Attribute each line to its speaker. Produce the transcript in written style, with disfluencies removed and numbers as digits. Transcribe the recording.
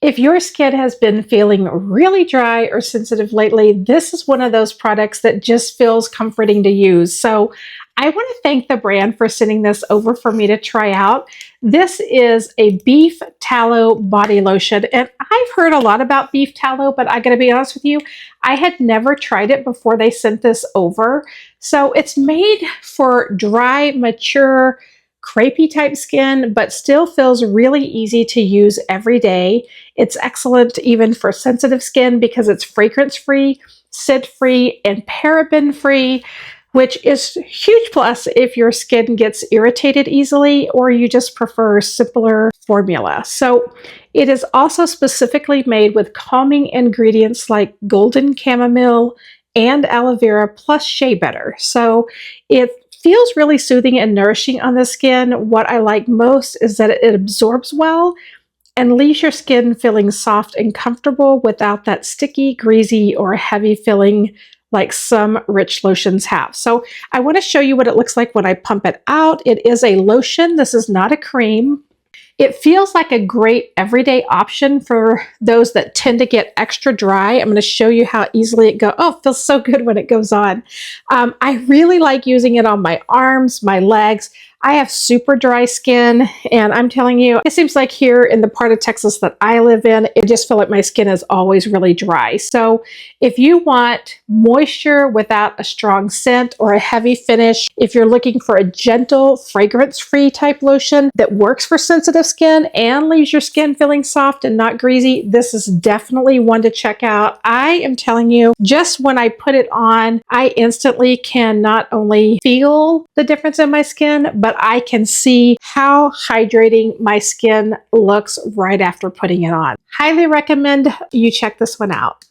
Speaker 1: If your skin has been feeling really dry or sensitive lately, this is one of those products that just feels comforting to use. So I want to thank the brand for sending this over for me to try out. This is a beef tallow body lotion, and I've heard a lot about beef tallow, but I gotta be honest with you, I had never tried it before they sent this over. So it's made for dry, mature, crepey type skin, but still feels really easy to use every day. It's excellent even for sensitive skin because it's fragrance-free, scent-free, and paraben-free, which is a huge plus if your skin gets irritated easily or you just prefer a simpler formula. So it is also specifically made with calming ingredients like golden chamomile and aloe vera plus shea butter. So it feels really soothing and nourishing on the skin. What I like most is that it absorbs well and leaves your skin feeling soft and comfortable without that sticky, greasy, or heavy feeling like some rich lotions have. So I want to show you what it looks like when I pump it out. It is a lotion. This is not a cream. It feels like a great everyday option for those that tend to get extra dry. I'm going to show you how easily it goes. Oh, it feels so good when it goes on. I really like using it on my arms, my legs. I have super dry skin, and I'm telling you, it seems like here in the part of Texas that I live in, it just feels like my skin is always really dry. So if you want moisture without a strong scent or a heavy finish, if you're looking for a gentle, fragrance-free type lotion that works for sensitive skin and leaves your skin feeling soft and not greasy, this is definitely one to check out. I am telling you, just when I put it on, I instantly can not only feel the difference in my skin, but I can see how hydrating my skin looks right after putting it on. Highly recommend you check this one out.